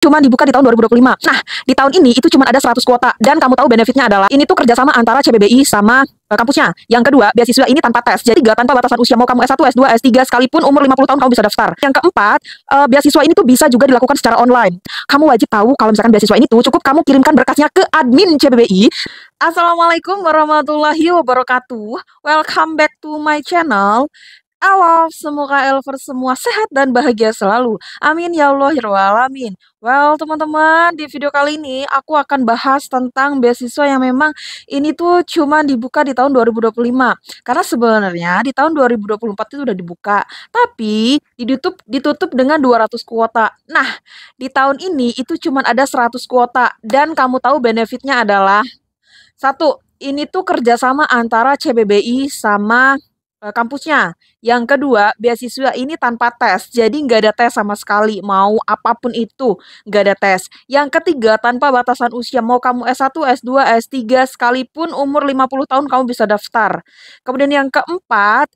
cuma dibuka di tahun 2025. Nah, di tahun ini itu cuma ada 100 kuota. Dan kamu tahu benefitnya adalah ini tuh kerjasama antara CBBI sama kampusnya. Yang kedua, beasiswa ini tanpa tes. Jadi gak tanpa batasan usia. Mau kamu S1, S2, S3, sekalipun umur 50 tahun kamu bisa daftar. Yang keempat, beasiswa ini tuh bisa juga dilakukan secara online. Kamu wajib tahu kalau misalkan beasiswa ini tuh cukup kamu kirimkan berkasnya ke admin CBBI. Assalamualaikum warahmatullahi wabarakatuh. Welcome back to my channel. Halo, semoga Elvers semua sehat dan bahagia selalu. Amin ya Allah ya Rabbal alamin. Well, teman-teman, di video kali ini aku akan bahas tentang beasiswa yang memang ini tuh cuma dibuka di tahun 2025. Karena sebenarnya di tahun 2024 itu udah dibuka, tapi ditutup dengan 200 kuota. Nah, di tahun ini itu cuma ada 100 kuota dan kamu tahu benefitnya adalah satu, ini tuh kerjasama antara CBBI sama kampusnya. Yang kedua, beasiswa ini tanpa tes, jadi nggak ada tes sama sekali. Mau apapun itu, nggak ada tes. Yang ketiga, tanpa batasan usia. Mau kamu S1, S2, S3, sekalipun umur 50 tahun kamu bisa daftar. Kemudian yang keempat,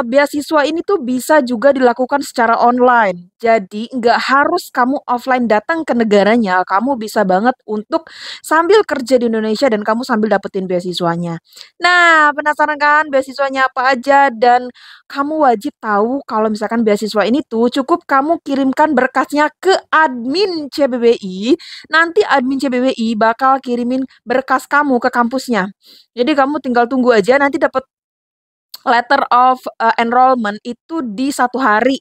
beasiswa ini tuh bisa juga dilakukan secara online. Jadi nggak harus kamu offline datang ke negaranya. Kamu bisa banget untuk sambil kerja di Indonesia dan kamu sambil dapetin beasiswanya. Nah, penasaran kan beasiswanya apa aja? Dan kamu wajib tahu kalau misalkan beasiswa ini tuh cukup kamu kirimkan berkasnya ke admin CBBI. Nanti admin CBBI bakal kirimin berkas kamu ke kampusnya. Jadi kamu tinggal tunggu aja nanti dapat letter of enrollment itu di satu hari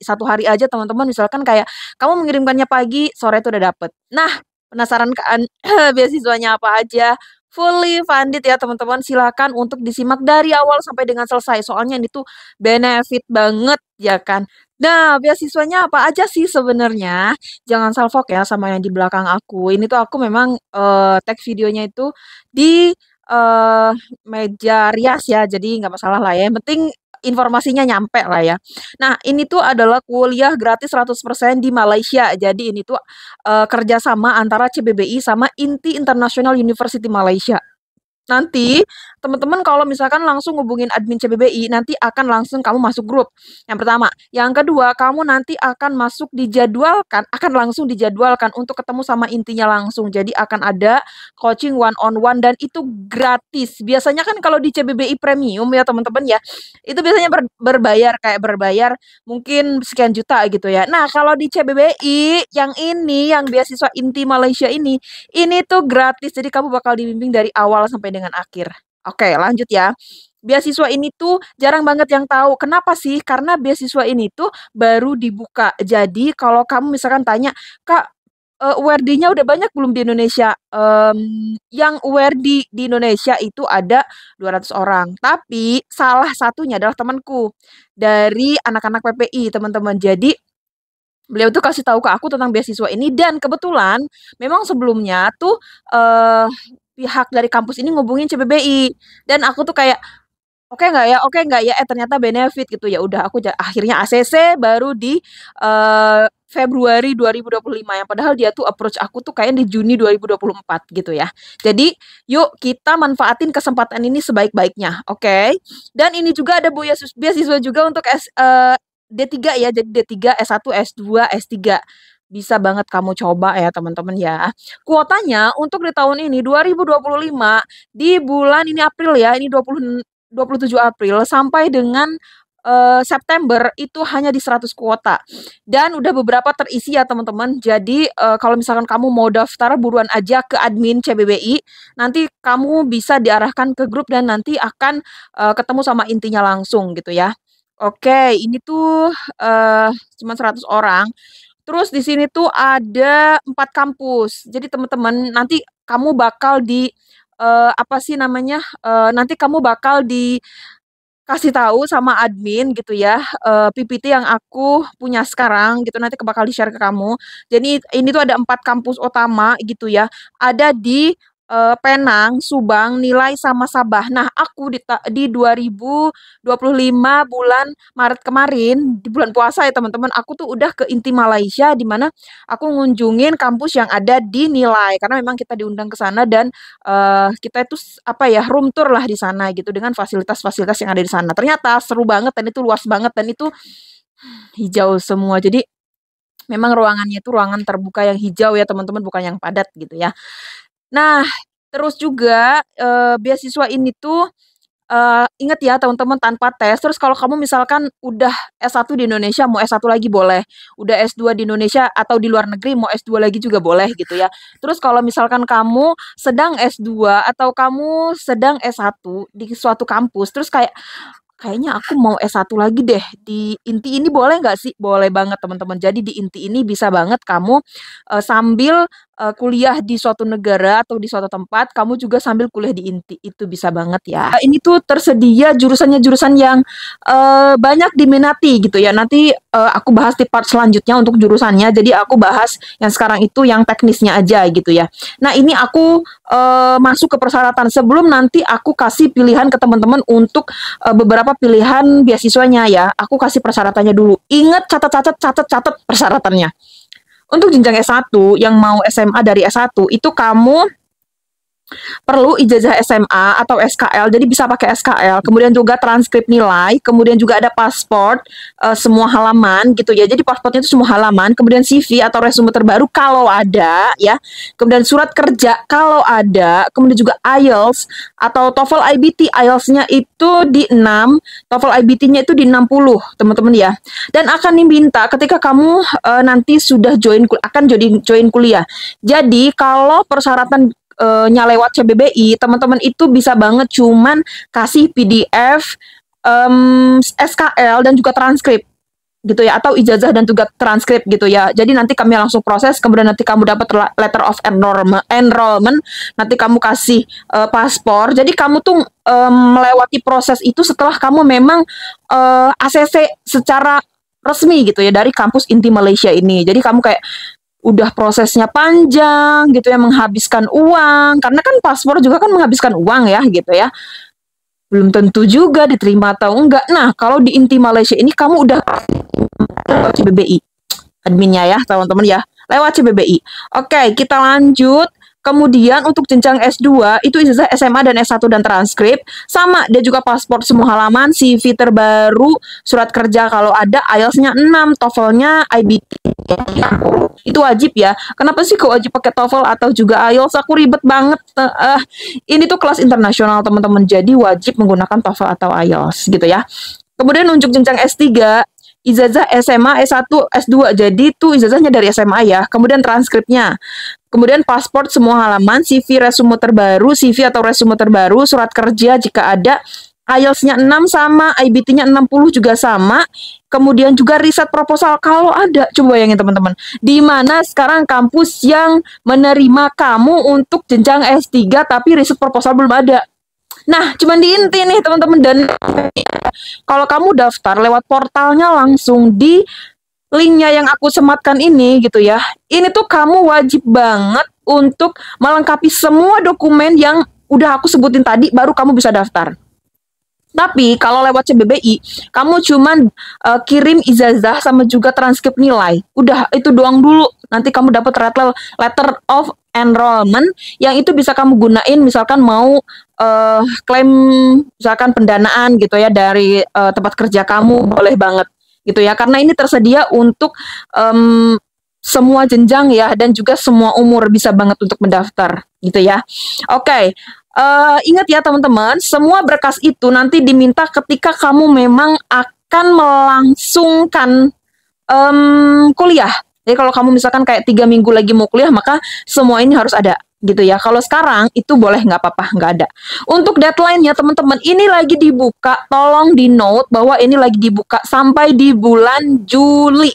aja teman-teman. Misalkan kayak kamu mengirimkannya pagi, sore itu udah dapet. Nah, penasaran kan beasiswanya apa aja? Fully funded ya teman-teman. Silakan untuk disimak dari awal sampai dengan selesai. Soalnya ini tuh benefit banget ya kan. Nah, beasiswanya apa aja sih sebenarnya? Jangan salfok ya sama yang di belakang aku. Ini tuh aku memang tag videonya itu di eh meja rias ya, jadi nggak masalah lah ya, yang penting informasinya nyampe lah ya. Nah, ini tuh adalah kuliah gratis 100% di Malaysia. Jadi ini tuh kerjasama antara CBBI sama INTI International University Malaysia. Nanti teman-teman kalau misalkan langsung hubungin admin CBBI, nanti akan langsung kamu masuk grup. Yang pertama, yang kedua, kamu nanti akan masuk dijadwalkan, akan langsung dijadwalkan untuk ketemu sama intinya langsung. Jadi akan ada coaching one on one dan itu gratis. Biasanya kan kalau di CBBI premium ya teman-teman ya, itu biasanya berbayar kayak berbayar mungkin sekian juta gitu ya. Nah, kalau di CBBI yang ini yang beasiswa inti Malaysia ini tuh gratis. Jadi kamu bakal dibimbing dari awal sampai dengan akhir. Oke, lanjut ya. Beasiswa ini tuh jarang banget yang tahu. Kenapa sih? Karena beasiswa ini tuh baru dibuka. Jadi kalau kamu misalkan tanya, Kak, URD-nya udah banyak belum di Indonesia? Yang URD di Indonesia itu ada 200 orang. Tapi salah satunya adalah temanku dari anak-anak PPI, teman-teman. Jadi beliau tuh kasih tahu ke aku tentang beasiswa ini dan kebetulan memang sebelumnya tuh pihak dari kampus ini ngubungin CBBI dan aku tuh kayak oke nggak ya, oke nggak ya, ternyata benefit gitu ya. Udah aku akhirnya ACC baru di Februari 2025 yang padahal dia tuh approach aku tuh kayak di Juni 2024 gitu ya. Jadi yuk kita manfaatin kesempatan ini sebaik-baiknya, oke? Dan ini juga ada beasiswa juga untuk D3 ya, jadi D3, S1, S2, S3. Bisa banget kamu coba ya teman-teman ya. Kuotanya untuk di tahun ini 2025 di bulan ini April ya, ini 27 April sampai dengan September itu hanya di 100 kuota. Dan udah beberapa terisi ya teman-teman. Jadi kalau misalkan kamu mau daftar buruan aja ke admin CBBI, nanti kamu bisa diarahkan ke grup dan nanti akan ketemu sama intinya langsung gitu ya. Oke, ini tuh cuma 100 orang. Terus di sini tuh ada 4 kampus. Jadi teman-teman nanti kamu bakal di apa sih namanya? Nanti kamu bakal dikasih tahu sama admin gitu ya, PPT yang aku punya sekarang gitu nanti bakal di-share ke kamu. Jadi ini tuh ada 4 kampus utama gitu ya. Ada di Penang, Subang, Nilai, sama Sabah. Nah, aku di 2025 bulan Maret kemarin, di bulan puasa ya teman-teman, aku tuh udah ke inti Malaysia di mana aku ngunjungin kampus yang ada di Nilai karena memang kita diundang ke sana dan kita itu apa ya room tour lah di sana gitu dengan fasilitas-fasilitas yang ada di sana. Ternyata seru banget dan itu luas banget dan itu hijau semua. Jadi Memang ruangannya itu ruangan terbuka yang hijau ya teman-teman, bukan yang padat gitu ya. Nah, terus juga, beasiswa ini tuh, inget ya teman-teman tanpa tes, terus kalau kamu misalkan udah S1 di Indonesia, mau S1 lagi boleh, udah S2 di Indonesia atau di luar negeri mau S2 lagi juga boleh gitu ya. Terus kalau misalkan kamu sedang S2 atau kamu sedang S1 di suatu kampus, terus kayak, "Kayaknya aku mau S1 lagi deh di INTI ini boleh nggak sih?" Boleh banget teman-teman. Jadi di INTI ini bisa banget kamu, sambil, kuliah di suatu negara atau di suatu tempat, kamu juga sambil kuliah di INTI, itu bisa banget ya. Ini tuh tersedia jurusannya jurusan yang, banyak diminati gitu ya. Nanti, aku bahas di part selanjutnya untuk jurusannya, jadi aku bahas yang sekarang itu yang teknisnya aja gitu ya. Nah ini aku, masuk ke persyaratan sebelum nanti aku kasih pilihan ke teman-teman untuk, beberapa pilihan beasiswanya ya, aku kasih persyaratannya dulu. Ingat catat persyaratannya. Untuk jenjang S1 yang mau SMA dari S1 itu kamu perlu ijazah SMA atau SKL, jadi bisa pakai SKL, kemudian juga transkrip nilai, kemudian juga ada paspor, semua halaman gitu ya. Jadi paspornya itu semua halaman, kemudian CV atau resume terbaru kalau ada ya, kemudian surat kerja kalau ada, kemudian juga IELTS atau TOEFL IBT. IELTS-nya itu di 6, TOEFL IBT-nya itu di 60, teman-teman ya. Dan akan diminta ketika kamu nanti sudah akan join kuliah. Jadi kalau persyaratan nya lewat CBBI, teman-teman itu bisa banget cuman kasih PDF, SKL dan juga transkrip gitu ya, atau ijazah dan juga transkrip gitu ya. Jadi nanti kami langsung proses, kemudian nanti kamu dapat letter of enrollment, nanti kamu kasih paspor. Jadi kamu tuh melewati proses itu setelah kamu memang ACC secara resmi gitu ya dari kampus Inti Malaysia ini. Jadi kamu kayak udah prosesnya panjang gitu ya, menghabiskan uang, karena kan paspor juga kan menghabiskan uang ya gitu ya. Belum tentu juga diterima atau enggak. Nah, kalau di Inti Malaysia ini kamu udah lewat CBBI. Adminnya ya, teman-teman ya. Lewat CBBI. Oke, kita lanjut. Kemudian untuk jenjang S2 itu ijazah SMA dan S1 dan transkrip sama, dia juga paspor semua halaman, CV terbaru, surat kerja kalau ada, IELTS-nya 6, TOEFL-nya IBT itu wajib ya. Kenapa sih kok wajib pakai TOEFL atau juga IELTS? Aku ribet banget. Ini tuh kelas internasional teman-teman, jadi wajib menggunakan TOEFL atau IELTS gitu ya. Kemudian untuk jenjang S3 ijazah SMA, S1, S2. Jadi tuh ijazahnya dari SMA ya. Kemudian transkripnya. Kemudian paspor semua halaman, CV resume terbaru, CV atau resume terbaru, surat kerja jika ada, IELTS-nya 6 sama, IBT-nya 60 juga sama. Kemudian juga riset proposal kalau ada. Coba bayangin teman-teman. Di mana sekarang kampus yang menerima kamu untuk jenjang S3 tapi riset proposal belum ada. Nah, cuman di Inti nih teman-teman, dan kalau kamu daftar lewat portalnya langsung di linknya yang aku sematkan ini gitu ya. Ini tuh kamu wajib banget untuk melengkapi semua dokumen yang udah aku sebutin tadi baru kamu bisa daftar. Tapi kalau lewat CBBI, kamu cuman kirim ijazah sama juga transkrip nilai. Udah itu doang dulu. Nanti kamu dapat letter of enrollment yang itu bisa kamu gunain misalkan mau klaim misalkan pendanaan gitu ya dari tempat kerja kamu, boleh banget gitu ya, karena ini tersedia untuk semua jenjang ya, dan juga semua umur bisa banget untuk mendaftar gitu ya. Oke, ingat ya teman-teman, semua berkas itu nanti diminta ketika kamu memang akan melangsungkan kuliah. Jadi kalau kamu misalkan kayak 3 minggu lagi mau kuliah, maka semua ini harus ada gitu ya. Kalau sekarang itu boleh nggak apa-apa, nggak ada. Untuk deadline-nya teman-teman, ini lagi dibuka, tolong di note bahwa ini lagi dibuka sampai di bulan Juli.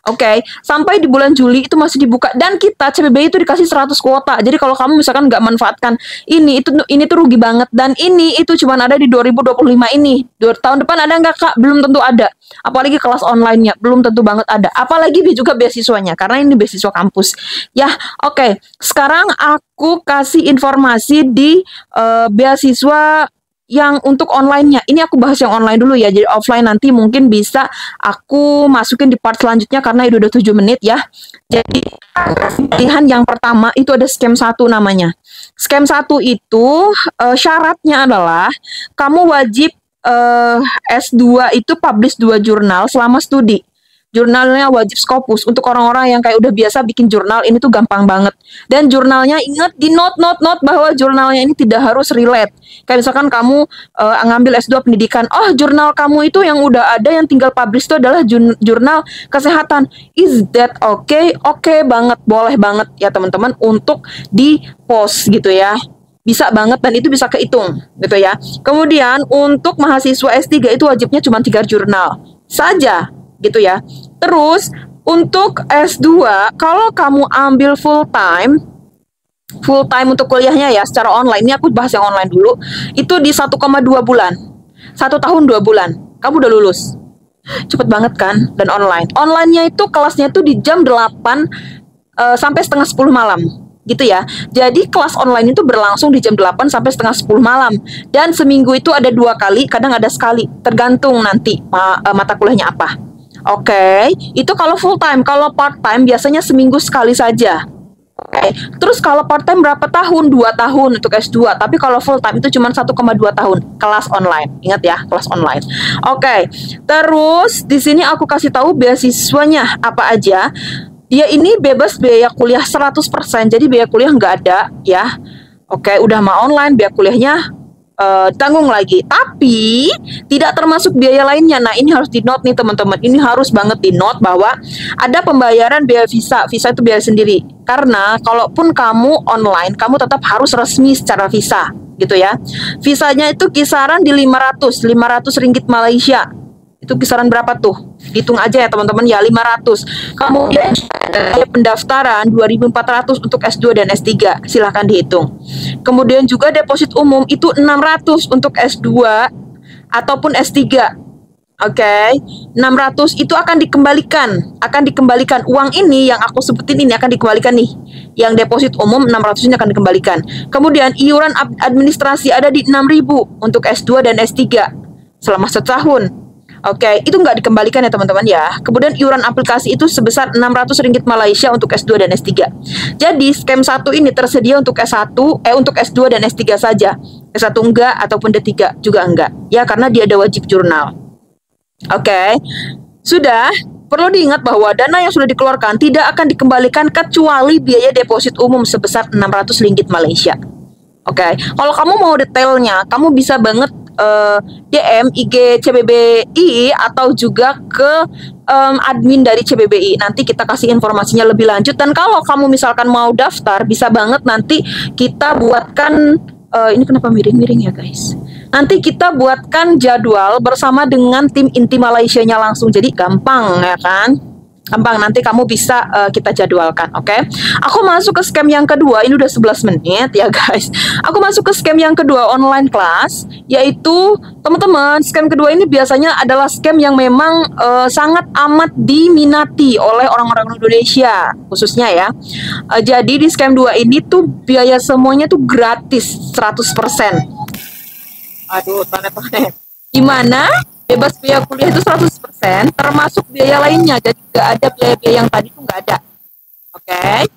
Oke, sampai di bulan Juli itu masih dibuka, dan kita CBBI itu dikasih 100 kuota. Jadi kalau kamu misalkan nggak manfaatkan ini tuh rugi banget, dan ini itu cuma ada di 2025 ini. Tahun depan ada nggak Kak? Belum tentu ada. Apalagi kelas online-nya belum tentu banget ada. Apalagi juga beasiswanya karena ini beasiswa kampus. Ya, oke. Sekarang aku kasih informasi di beasiswa yang untuk online-nya. Ini aku bahas yang online dulu ya. Jadi offline nanti mungkin bisa aku masukin di part selanjutnya karena itu udah 7 menit ya. Jadi pilihan yang pertama itu ada scam 1 namanya. Scam 1 itu syaratnya adalah kamu wajib S2 itu publish 2 jurnal selama studi. Jurnalnya wajib Scopus. Untuk orang-orang yang kayak udah biasa bikin jurnal, ini tuh gampang banget. Dan jurnalnya ingat di note bahwa jurnalnya ini tidak harus relate. Kayak misalkan kamu ngambil S2 pendidikan, oh jurnal kamu itu yang udah ada yang tinggal publish itu adalah jurnal kesehatan. Is that okay? Oke banget, boleh banget ya teman-teman untuk di post gitu ya. Bisa banget dan itu bisa kehitung gitu ya. Kemudian untuk mahasiswa S3 itu wajibnya cuma 3 jurnal saja gitu ya. Terus untuk S2 kalau kamu ambil full time untuk kuliahnya ya secara online, ini aku bahas yang online dulu, itu di 1,2 bulan, 1 tahun 2 bulan kamu udah lulus. Cepet banget kan? Dan onlinenya itu kelasnya itu di jam 8 sampai setengah 10 malam gitu ya. Jadi kelas online itu berlangsung di jam 8 sampai setengah 10 malam. Dan seminggu itu ada 2 kali, kadang ada sekali, tergantung nanti mata kuliahnya apa. Oke, itu kalau full time. Kalau part time biasanya seminggu sekali saja. Oke, terus kalau part time berapa tahun? 2 tahun untuk S2. Tapi kalau full time itu cuma 1,2 tahun kelas online. Ingat ya, kelas online. Oke, terus di sini aku kasih tahu beasiswanya apa aja. Dia ini bebas biaya kuliah 100%. Jadi biaya kuliah nggak ada ya. Oke, udah mah online, biaya kuliahnya tanggung lagi, tapi tidak termasuk biaya lainnya. Nah ini harus di note nih teman-teman, ini harus banget di note bahwa ada pembayaran biaya visa itu biaya sendiri, karena kalaupun kamu online kamu tetap harus resmi secara visa gitu ya. Visanya itu kisaran di 500 ringgit Malaysia. Itu kisaran berapa tuh? Hitung aja ya teman-teman ya, 500. Kemudian pendaftaran 2.400 untuk S2 dan S3. Silahkan dihitung. Kemudian juga deposit umum itu 600 untuk S2 ataupun S3. Oke, 600 itu akan dikembalikan. Uang ini yang aku sebutin ini akan dikembalikan nih. Yang deposit umum 600 ini akan dikembalikan. Kemudian iuran administrasi ada di 6.000 untuk S2 dan S3 selama setahun. Oke, itu nggak dikembalikan ya teman-teman ya. Kemudian iuran aplikasi itu sebesar 600 ringgit Malaysia untuk S2 dan S3. Jadi scam 1 ini tersedia untuk untuk S2 dan S3 saja. S1 enggak ataupun D3 juga enggak. Ya karena dia ada wajib jurnal. Oke. Sudah, perlu diingat bahwa dana yang sudah dikeluarkan tidak akan dikembalikan kecuali biaya deposit umum sebesar 600 ringgit Malaysia. Oke. Kalau kamu mau detailnya, kamu bisa banget DM IG CBBI atau juga ke admin dari CBBI. Nanti kita kasih informasinya lebih lanjut. Dan kalau kamu misalkan mau daftar, bisa banget nanti kita buatkan ini kenapa miring-miring ya guys. Nanti kita buatkan jadwal bersama dengan tim inti Malaysianya langsung. Jadi gampang ya kan? Gampang, nanti kamu bisa kita jadwalkan, oke? Aku masuk ke scam yang kedua, ini udah 11 menit ya guys. Aku masuk ke scam yang kedua, online class, yaitu teman-teman, scam kedua ini biasanya adalah scam yang memang sangat amat diminati oleh orang-orang Indonesia khususnya ya. Jadi di scam 2 ini tuh biaya semuanya tuh gratis 100%. Aduh, planet-planet. Gimana? Bebas biaya kuliah itu 100%, termasuk biaya lainnya. Jadi nggak ada biaya-biaya yang tadi itu nggak ada. Oke.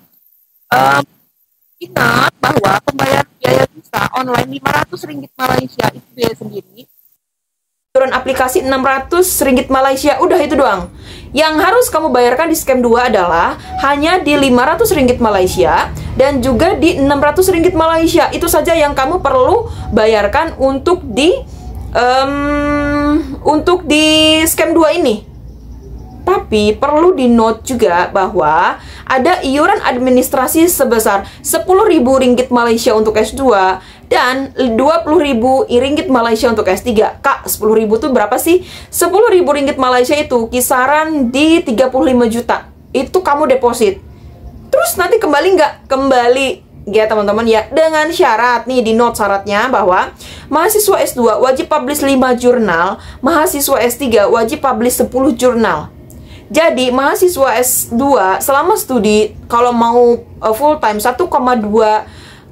Ingat bahwa pembayaran biaya visa online 500 ringgit Malaysia itu biaya sendiri. Iuran aplikasi 600 ringgit Malaysia, udah itu doang. Yang harus kamu bayarkan di scam 2 adalah hanya di 500 ringgit Malaysia dan juga di 600 ringgit Malaysia. Itu saja yang kamu perlu bayarkan untuk di scam 2 ini. Tapi perlu di note juga bahwa ada iuran administrasi sebesar 10.000 ringgit Malaysia untuk S2 dan 20.000 ringgit Malaysia untuk S3. Kak, 10.000 itu berapa sih? 10.000 ringgit Malaysia itu kisaran di 35 juta. Itu kamu deposit. Terus nanti kembali nggak? Kembali ya teman-teman ya, dengan syarat nih, di note syaratnya bahwa mahasiswa S2 wajib publish 5 jurnal, mahasiswa S3 wajib publish 10 jurnal. Jadi mahasiswa S2 selama studi kalau mau full time 1,2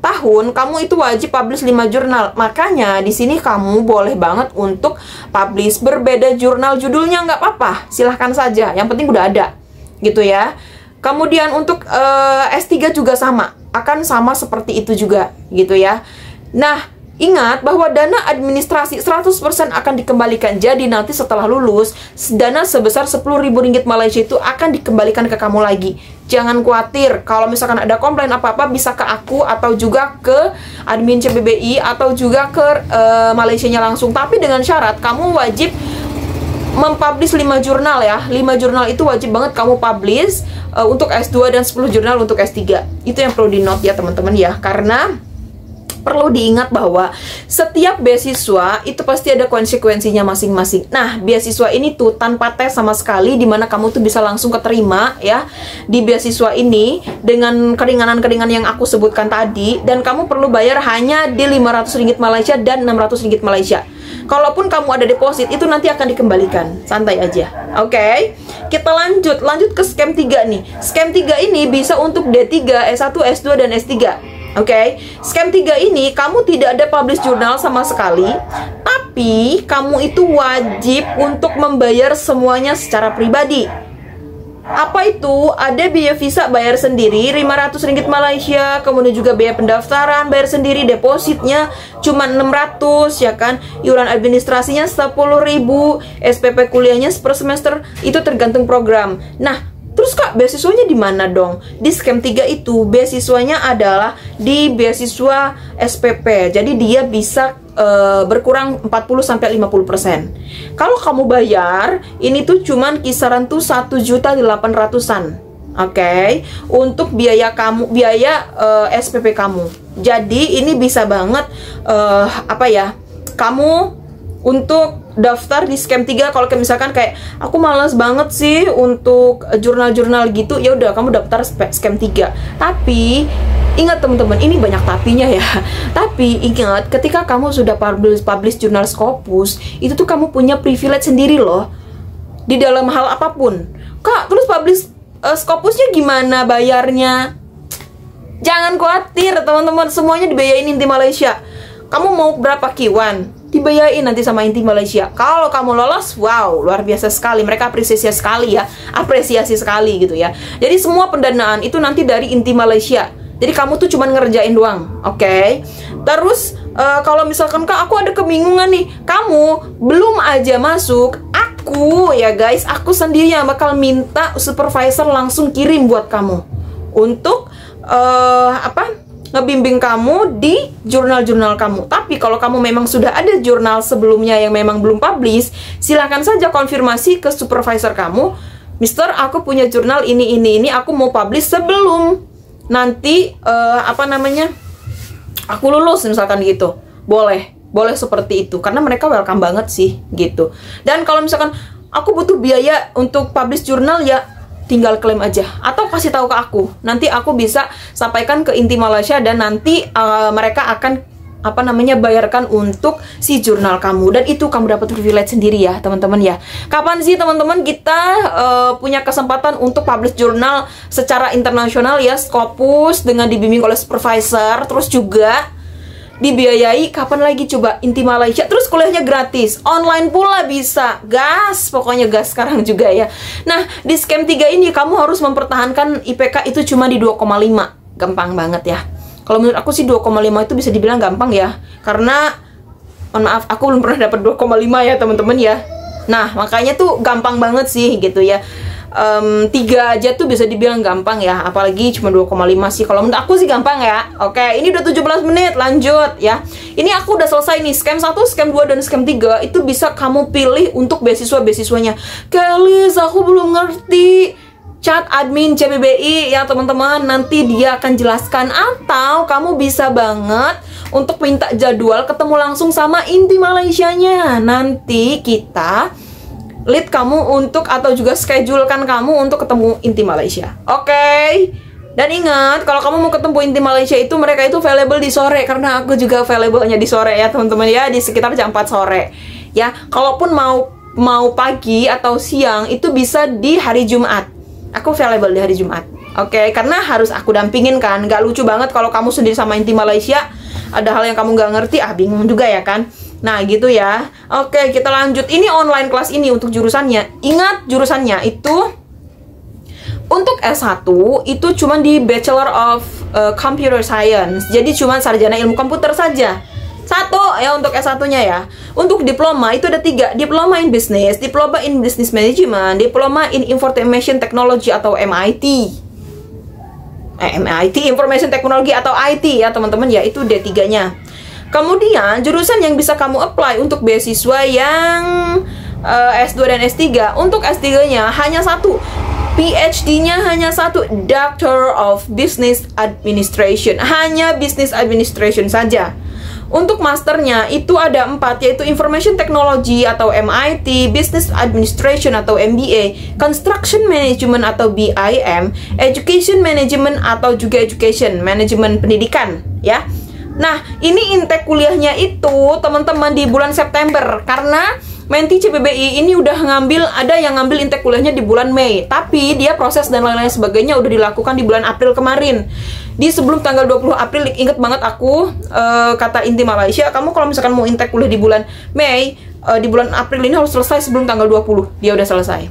tahun, kamu itu wajib publish 5 jurnal. Makanya di sini kamu boleh banget untuk publish berbeda jurnal, judulnya nggak apa-apa, silahkan saja, yang penting udah ada gitu ya. Kemudian untuk S3 juga sama, akan sama seperti itu juga gitu ya. Nah, Ingat bahwa dana administrasi 100% akan dikembalikan. Jadi nanti setelah lulus, dana sebesar 10.000 ringgit Malaysia itu akan dikembalikan ke kamu lagi. Jangan khawatir, kalau misalkan ada komplain apa-apa bisa ke aku atau juga ke admin CBBI atau juga ke Malaysianya langsung. Tapi dengan syarat kamu wajib mempublish 5 jurnal ya. 5 jurnal itu wajib banget kamu publish untuk S2 dan 10 jurnal untuk S3. Itu yang perlu di-note ya teman-teman ya. Karena perlu diingat bahwa setiap beasiswa itu pasti ada konsekuensinya masing-masing. Nah, beasiswa ini tuh tanpa tes sama sekali, dimana kamu tuh bisa langsung keterima ya di beasiswa ini dengan keringanan-keringanan yang aku sebutkan tadi. Dan kamu perlu bayar hanya di 500 ringgit Malaysia dan 600 ringgit Malaysia. Kalaupun kamu ada deposit, itu nanti akan dikembalikan. Santai aja. Oke? Kita lanjut ke scam 3 nih. Scam 3 ini bisa untuk D3, S1, S2, dan S3. Oke, scam 3 ini kamu tidak ada publish jurnal sama sekali, tapi kamu itu wajib untuk membayar semuanya secara pribadi. Apa itu? Ada biaya visa bayar sendiri 500 ringgit Malaysia, kemudian juga biaya pendaftaran bayar sendiri, depositnya cuma 600 ya kan. Iuran administrasinya 10.000, SPP kuliahnya per semester, itu tergantung program. Nah, terus Kak, beasiswanya di mana dong? Di scam 3 itu beasiswanya adalah di beasiswa SPP. Jadi dia bisa berkurang 40-50%. Kalau kamu bayar, ini tuh cuman kisaran tuh 1.800.000-an. Oke, untuk biaya kamu, biaya SPP kamu. Jadi ini bisa banget apa ya? Kamu untuk daftar di scam 3. Kalau misalkan kayak aku malas banget sih untuk jurnal-jurnal gitu, ya udah kamu daftar scam 3. Tapi ingat teman-teman, ini banyak tapinya ya. Tapi ingat, ketika kamu sudah publish jurnal Scopus, itu tuh kamu punya privilege sendiri loh di dalam hal apapun. Kak, terus publish Scopusnya gimana bayarnya? Jangan khawatir teman-teman, semuanya dibayain Inti Malaysia. Kamu mau berapa Q1? Dibayain nanti sama Inti Malaysia. Kalau kamu lolos, wow, luar biasa sekali. Mereka apresiasi sekali ya, apresiasi sekali gitu ya. Jadi semua pendanaan itu nanti dari Inti Malaysia. Jadi kamu tuh cuman ngerjain doang, oke? Terus kalau misalkan Kak, aku ada kebingungan nih, kamu belum aja masuk, aku ya guys, aku sendiri yang bakal minta supervisor langsung kirim buat kamu untuk ngebimbing kamu di jurnal-jurnal kamu. Tapi kalau kamu memang sudah ada jurnal sebelumnya yang memang belum publish, silakan saja konfirmasi ke supervisor kamu, Mister, aku punya jurnal ini, aku mau publish sebelum nanti aku lulus misalkan gitu. Boleh seperti itu, karena mereka welcome banget sih gitu. Dan kalau misalkan aku butuh biaya untuk publish jurnal, ya tinggal klaim aja atau kasih tahu ke aku. Nanti aku bisa sampaikan ke Inti Malaysia dan nanti mereka akan bayarkan untuk si jurnal kamu, dan itu kamu dapat privilege sendiri ya teman-teman ya. Kapan sih teman-teman kita punya kesempatan untuk publish jurnal secara internasional ya, Scopus dengan dibimbing oleh supervisor, terus juga dibiayai? Kapan lagi coba? Inti Malaysia, terus kuliahnya gratis, online pula bisa, gas, pokoknya gas sekarang juga ya. Nah, di scam 3 ini kamu harus mempertahankan IPK itu cuma di 2,5, gampang banget ya. Kalau menurut aku sih 2,5 itu bisa dibilang gampang ya, karena mohon maaf, aku belum pernah dapat 2,5 ya teman-teman ya. Nah, makanya tuh gampang banget sih gitu ya. 3 aja tuh bisa dibilang gampang ya, apalagi cuma 2,5 sih. Kalau menurut aku sih gampang ya. Oke, ini udah 17 menit, lanjut ya. Ini aku udah selesai nih, scam 1, scam 2, dan scam 3 itu bisa kamu pilih untuk beasiswa-beasiswanya. Kelis, aku belum ngerti. Chat admin CBBI ya teman-teman, nanti dia akan jelaskan. Atau kamu bisa banget untuk minta jadwal ketemu langsung sama Inti Malaysianya. Nanti kita lead kamu untuk, atau juga schedulekan kamu untuk ketemu Inti Malaysia. Oke? Dan ingat, kalau kamu mau ketemu Inti Malaysia itu, mereka itu available di sore, karena aku juga available-nya di sore ya teman-teman ya, di sekitar jam 4 sore ya. Kalaupun mau pagi atau siang itu bisa di hari Jumat. Aku available di hari Jumat. Oke, karena harus aku dampingin kan. Gak lucu banget kalau kamu sendiri sama Inti Malaysia, ada hal yang kamu gak ngerti, bingung juga ya kan. Nah gitu ya. Oke, kita lanjut. Ini online kelas ini untuk jurusannya. Ingat, jurusannya itu untuk S1 itu cuma di Bachelor of Computer Science. Jadi cuma sarjana ilmu komputer saja. Satu ya untuk S1-nya ya. Untuk diploma itu ada 3. Diploma in Business, Diploma in Business Management, Diploma in Information Technology atau MIT. MIT, Information Technology atau IT ya teman-teman ya, itu D3-nya. Kemudian jurusan yang bisa kamu apply untuk beasiswa yang S2 dan S3. Untuk S3-nya hanya 1. PhD-nya hanya 1, Doctor of Business Administration. Hanya Business Administration saja. Untuk masternya itu ada 4, yaitu Information Technology atau MIT, Business Administration atau MBA, Construction Management atau BIM, Education Management atau juga Education Management pendidikan ya. Nah, ini intake kuliahnya itu teman-teman di bulan September, karena Menti CPBI ini udah ngambil, ada yang ngambil intake kuliahnya di bulan Mei, tapi dia proses dan lain-lain sebagainya udah dilakukan di bulan April kemarin. Di sebelum tanggal 20 April, inget banget aku kata Inti Malaysia, kamu kalau misalkan mau intake kuliah di bulan Mei, di bulan April ini harus selesai sebelum tanggal 20. Dia udah selesai.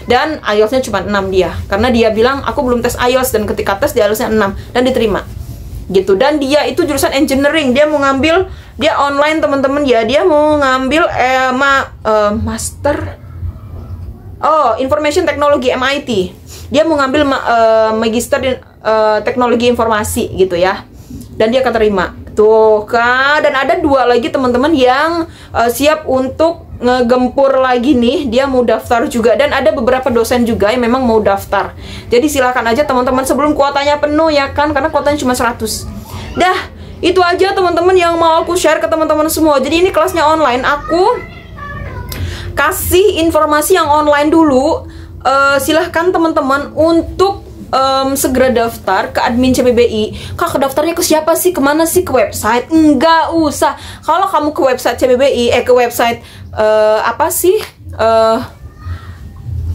Dan IELTS-nya cuma 6 dia, karena dia bilang aku belum tes IELTS, dan ketika tes di IELTS-nya 6 dan diterima. Gitu. Dan dia itu jurusan engineering, dia mau ngambil, dia online teman-teman ya, dia mau ngambil master Information Technology MIT. Dia mau ngambil magister teknologi informasi gitu ya, dan dia keterima tuh kan. Dan ada 2 lagi teman-teman yang siap untuk ngegempur lagi nih, dia mau daftar juga, dan ada beberapa dosen juga yang memang mau daftar. Jadi silakan aja teman-teman sebelum kuotanya penuh ya kan, karena kuotanya cuma 100. Dah, itu aja teman-teman yang mau aku share ke teman-teman semua. Jadi ini kelasnya online, aku kasih informasi yang online dulu. Silahkan teman-teman untuk segera daftar ke admin CPBI. Kak, daftarnya ke siapa sih? Kemana sih? Ke website? Enggak usah. Kalau kamu ke website CPBI, ke website apa sih?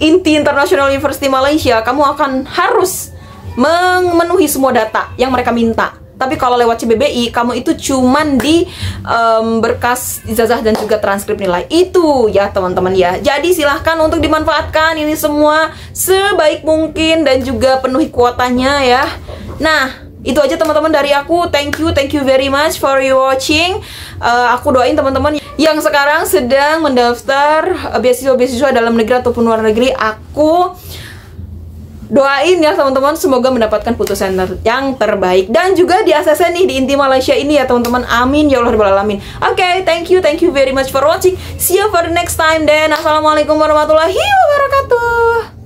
Inti International University Malaysia, kamu akan harus memenuhi semua data yang mereka minta. Tapi kalau lewat CPBI, kamu itu cuman di berkas ijazah dan juga transkrip nilai. Itu ya teman-teman ya. Jadi silahkan untuk dimanfaatkan ini semua sebaik mungkin dan juga penuhi kuotanya ya. Nah, itu aja teman-teman dari aku. Thank you very much for you watching. Aku doain teman-teman yang sekarang sedang mendaftar beasiswa-beasiswa dalam negeri ataupun luar negeri, aku doain ya teman-teman, semoga mendapatkan putusan yang terbaik. Dan juga di ACC nih, di Inti Malaysia ini ya teman-teman. Amin ya Allah rabbal alamin. Oke, thank you very much for watching. See you for the next time then. Assalamualaikum warahmatullahi wabarakatuh.